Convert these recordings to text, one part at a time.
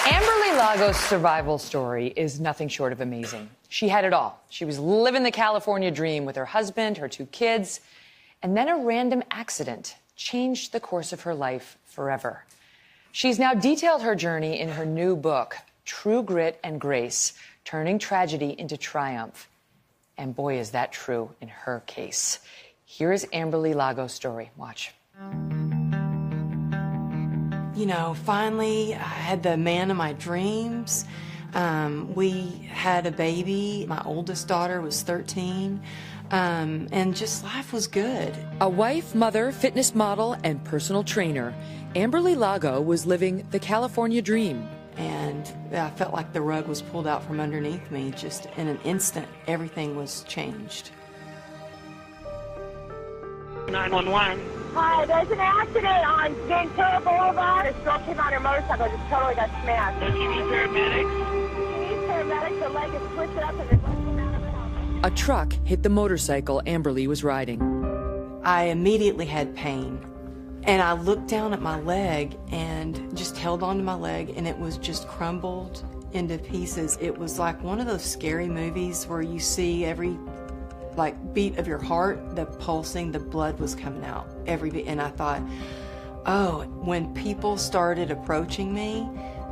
Amberly Lago's survival story is nothing short of amazing. She had it all. She was living the California dream with her husband, her 2 kids, and then a random accident changed the course of her life forever. She's now detailed her journey in her new book, True Grit and Grace, Turning Tragedy into Triumph. And boy, is that true in her case. Here is Amberly Lago's story. Watch. You know, finally, I had the man of my dreams. We had a baby. My oldest daughter was 13. And just life was good. A wife, mother, fitness model, and personal trainer, Amberly Lago was living the California dream. And I felt like the rug was pulled out from underneath me. Just in an instant, everything was changed. 911. Hi, there's an accident on Ventura Boulevard. This girl came on her motorcycle, just totally got smashed. Does she need paramedics? She needs paramedics. Her leg is twisted up and there's blood coming out of her house. A truck hit the motorcycle Amberly was riding. I immediately had pain. And I looked down at my leg and just held onto my leg, and it was just crumbled into pieces. It was like one of those scary movies where you see every beat of your heart, the pulsing, the blood was coming out every beat. And I thought, oh, when people started approaching me,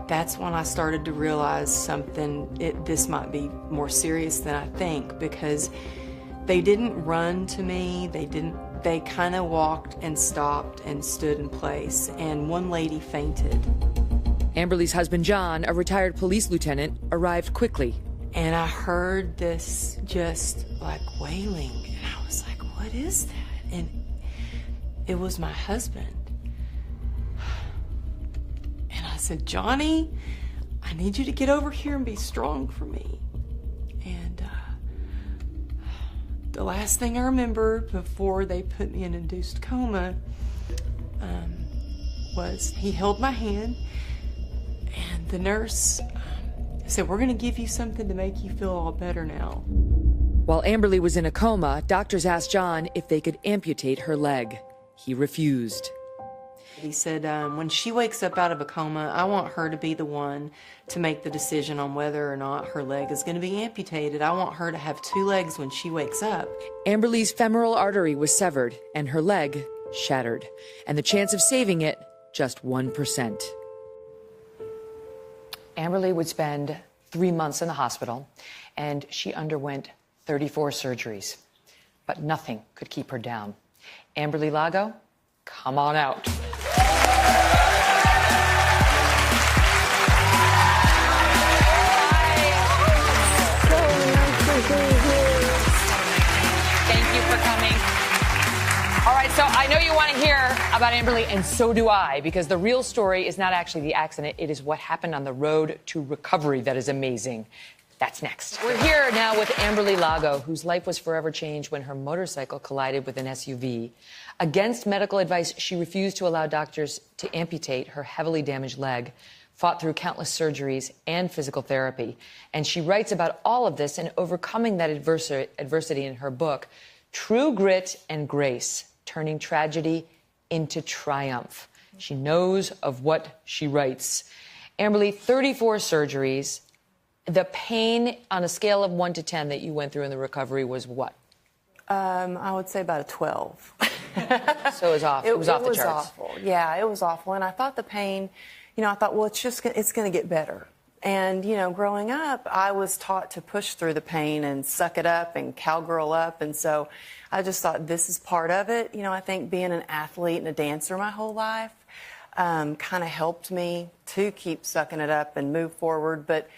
that's when I started to realize something, this might be more serious than I think, because they didn't run to me, they kind of walked and stopped and stood in place, and one lady fainted. Amberly's husband, John, a retired police lieutenant, arrived quickly. And I heard this just like wailing, and I was like, what is that? And it was my husband. And I said, Johnny, I need you to get over here and be strong for me. And the last thing I remember before they put me in induced coma was he held my hand, and the nurse said, we're going to give you something to make you feel all better now. While Amberly was in a coma, doctors asked John if they could amputate her leg. He refused. He said, when she wakes up out of a coma, I want her to be the one to make the decision on whether or not her leg is going to be amputated. I want her to have 2 legs when she wakes up. Amberly's femoral artery was severed and her leg shattered, and the chance of saving it, just 1%. Amberly would spend 3 months in the hospital, and she underwent 34 surgeries. But nothing could keep her down. Amberly Lago, come on out. Thank you for coming. All right, so I know you want to hear about Amberly, and so do I, because the real story is not actually the accident. It is what happened on the road to recovery that is amazing. That's next. We're here now with Amberly Lago, whose life was forever changed when her motorcycle collided with an SUV. Against medical advice, she refused to allow doctors to amputate her heavily damaged leg, fought through countless surgeries and physical therapy. And she writes about all of this and overcoming that adversity in her book, True Grit and Grace, Turning Tragedy into Triumph. She knows of what she writes. Amberly, 34 surgeries. The pain on a scale of 1 to 10 that you went through in the recovery was what? I would say about a 12. So it was off. It was off the charts. It was awful. Yeah, it was awful. And I thought the pain, I thought, well, it's going to get better. And, growing up, I was taught to push through the pain and suck it up and cowgirl up. And so I just thought this is part of it. I think being an athlete and a dancer my whole life kind of helped me to keep sucking it up and move forward. But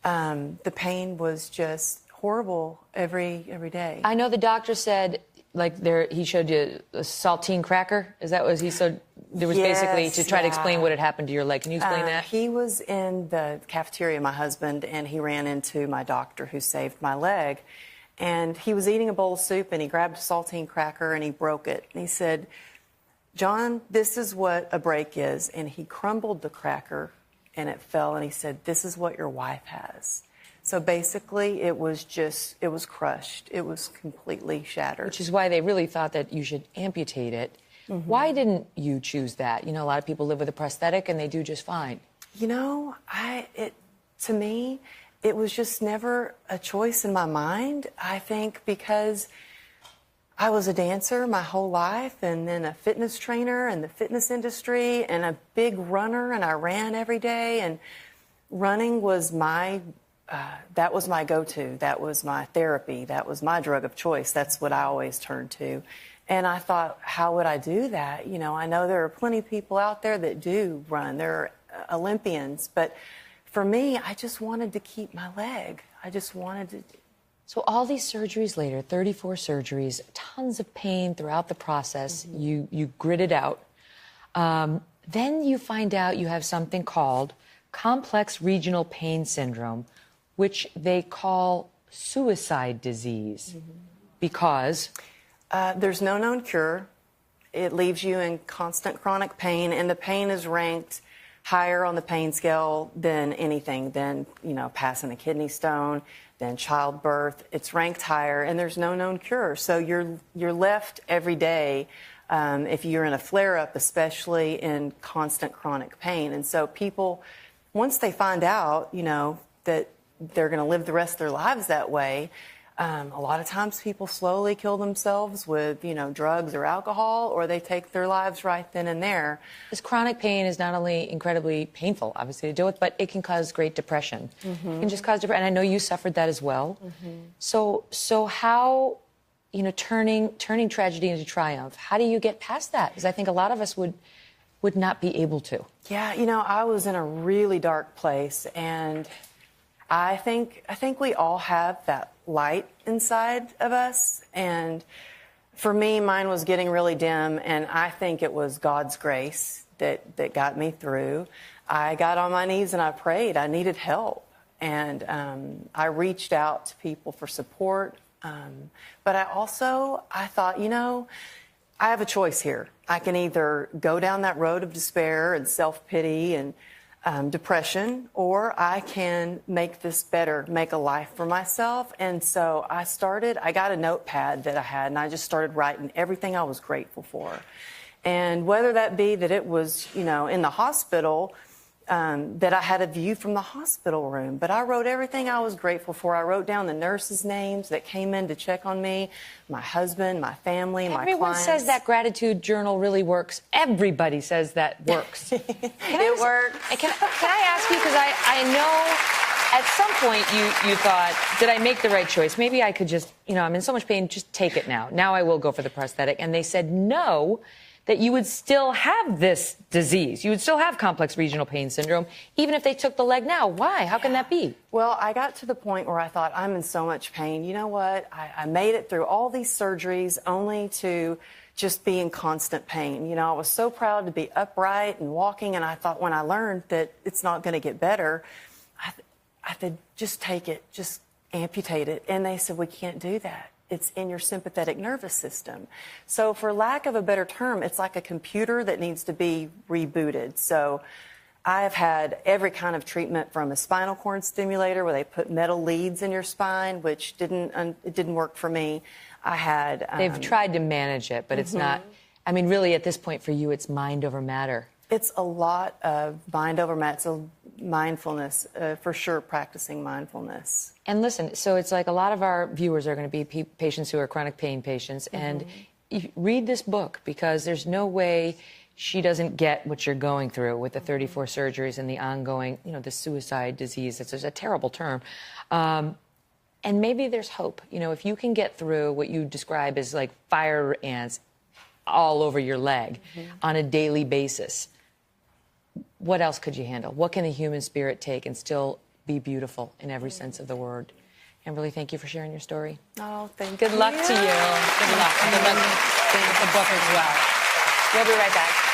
the pain was just horrible every day. I know the doctor said, he showed you a saltine cracker. Is that what he said? There was basically to try to explain what had happened to your leg. Can you explain that? He was in the cafeteria, my husband, and he ran into my doctor who saved my leg. And he was eating a bowl of soup, and he grabbed a saltine cracker, and he broke it. And he said, John, this is what a break is. And he crumbled the cracker, and it fell, and he said, this is what your wife has. So basically, it was crushed. It was completely shattered. Which is why they really thought that you should amputate it. Mm-hmm. Why didn't you choose that? A lot of people live with a prosthetic, and they do just fine. You know, to me, it was just never a choice in my mind. I think because I was a dancer my whole life, and then a fitness trainer in the fitness industry, and a big runner, and I ran every day, and running was that was my go-to. That was my therapy. That was my drug of choice. That's what I always turned to. And I thought, how would I do that? You know, I know there are plenty of people out there that do run. They're Olympians. But for me, I just wanted to keep my leg. I just wanted to. So all these surgeries later, 34 surgeries, tons of pain throughout the process. You grit it out. Then you find out you have something called complex regional pain syndrome, which they call suicide disease because there's no known cure. It leaves you in constant chronic pain, and the pain is ranked higher on the pain scale than anything, than, you know, passing a kidney stone, than childbirth. It's ranked higher, and there's no known cure. So you're left every day, if you're in a flare-up, especially, in constant chronic pain. And so people, once they find out, you know, that they're going to live the rest of their lives that way, a lot of times people slowly kill themselves with, you know, drugs or alcohol, or they take their lives right then and there. This chronic pain is not only incredibly painful, obviously, to deal with, but it can cause great depression. It can just cause depression. And I know you suffered that as well. So how, you know, turning tragedy into triumph, how do you get past that? Because I think a lot of us would not be able to. Yeah, you know, I was in a really dark place, and I think we all have that light inside of us, and for me, mine was getting really dim, and I think it was God's grace that got me through. I got on my knees and I prayed. I needed help, and I reached out to people for support, but I thought, you know, I have a choice here. I can either go down that road of despair and self-pity and depression, or I can make this better, make a life for myself. And so I got a notepad that I had, and I just started writing everything I was grateful for. And whether that be that it was, you know, in the hospital, that I had a view from the hospital room, but I wrote everything I was grateful for. I wrote down the nurses' names that came in to check on me, my husband, my family, my clients. Everyone says that gratitude journal really works. Everybody says that works. It works. Can I ask you, because I know at some point you thought, did I make the right choice? Maybe I could just, you know, I'm in so much pain, just take it now. Now I will go for the prosthetic. And they said no, that you would still have this disease. You would still have complex regional pain syndrome, even if they took the leg now. Why? How can that be? Well, I got to the point where I thought, I'm in so much pain. You know what? I made it through all these surgeries only to just be in constant pain. You know, I was so proud to be upright and walking, and I thought when I learned that it's not going to get better, I said, just take it, just amputate it. And they said, we can't do that. It's in your sympathetic nervous system. So for lack of a better term, it's like a computer that needs to be rebooted. So I've had every kind of treatment, from a spinal cord stimulator where they put metal leads in your spine, which it didn't work for me. I had... They've tried to manage it, but it's not... I mean, really, at this point for you, it's mind over matter. It's a lot of mind over matter. So mindfulness, for sure, practicing mindfulness. And listen, so it's like a lot of our viewers are going to be patients who are chronic pain patients. And you read this book, because there's no way she doesn't get what you're going through with the 34 surgeries and the ongoing, you know, the suicide disease. It's a terrible term. And maybe there's hope. You know, if you can get through what you describe as like fire ants all over your leg on a daily basis, what else could you handle? What can the human spirit take and still be beautiful in every sense of the word? Amberly, thank you for sharing your story. Oh, thank you. Good luck to you. Good luck. Good luck with the book as well. We'll be right back.